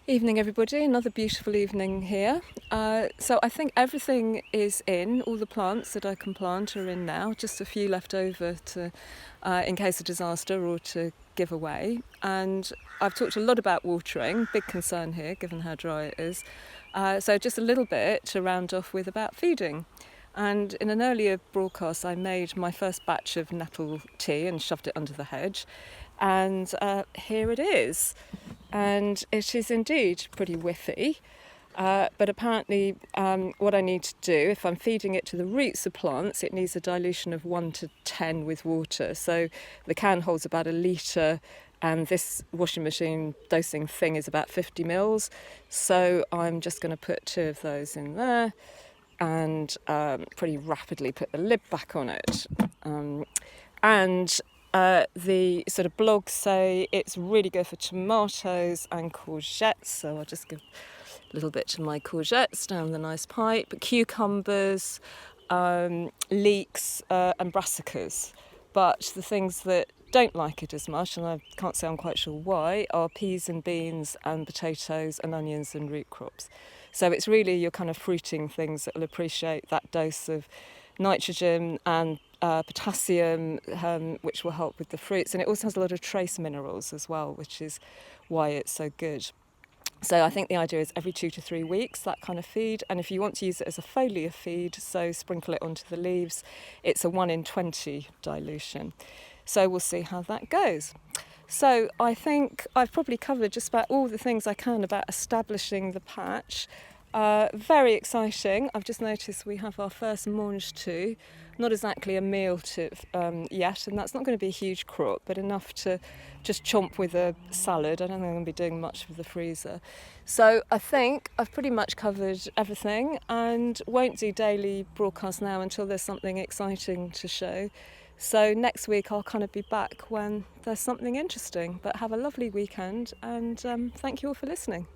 Evening everybody, another beautiful evening here. So I think everything is in, all the plants that I can plant are in now, just a few left over to, in case of disaster or to give away. And I've talked a lot about watering, big concern here given how dry it is. So just a little bit to round off with about feeding. And in an earlier broadcast I made my first batch of Nettle Tea and shoved it under the hedge. And here it is. And it is indeed pretty whiffy. But apparently what I need to do, if I'm feeding it to the roots of plants, it needs a dilution of 1 to 10 with water. So the can holds about 1 litre and this washing machine dosing thing is about 50 mils. So I'm just going to put 2 of those in there and pretty rapidly put the lid back on it. The sort of blogs say it's really good for tomatoes and courgettes, so I'll just give a little bit to my courgettes down the nice pipe, cucumbers, leeks and brassicas. But the things that don't like it as much, and I can't say I'm quite sure why, are peas and beans and potatoes and onions and root crops. So it's really your kind of fruiting things that will appreciate that dose of nitrogen and potassium, which will help with the fruits. And it also has a lot of trace minerals as well, which is why it's so good. So I think the idea is every 2 to 3 weeks, that kind of feed. And if you want to use it as a foliar feed, so sprinkle it onto the leaves, it's a 1 in 20 dilution. So we'll see how that goes. So I think I've probably covered just about all the things I can about establishing the patch. Very exciting. I've just noticed we have our first Mange Tout. Not exactly a meal yet, and that's not going to be a huge crop, but enough to just chomp with a salad. I don't think I'm going to be doing much with the freezer. So I think I've pretty much covered everything and won't do daily broadcasts now until there's something exciting to show. So next week I'll kind of be back when there's something interesting. But have a lovely weekend and thank you all for listening.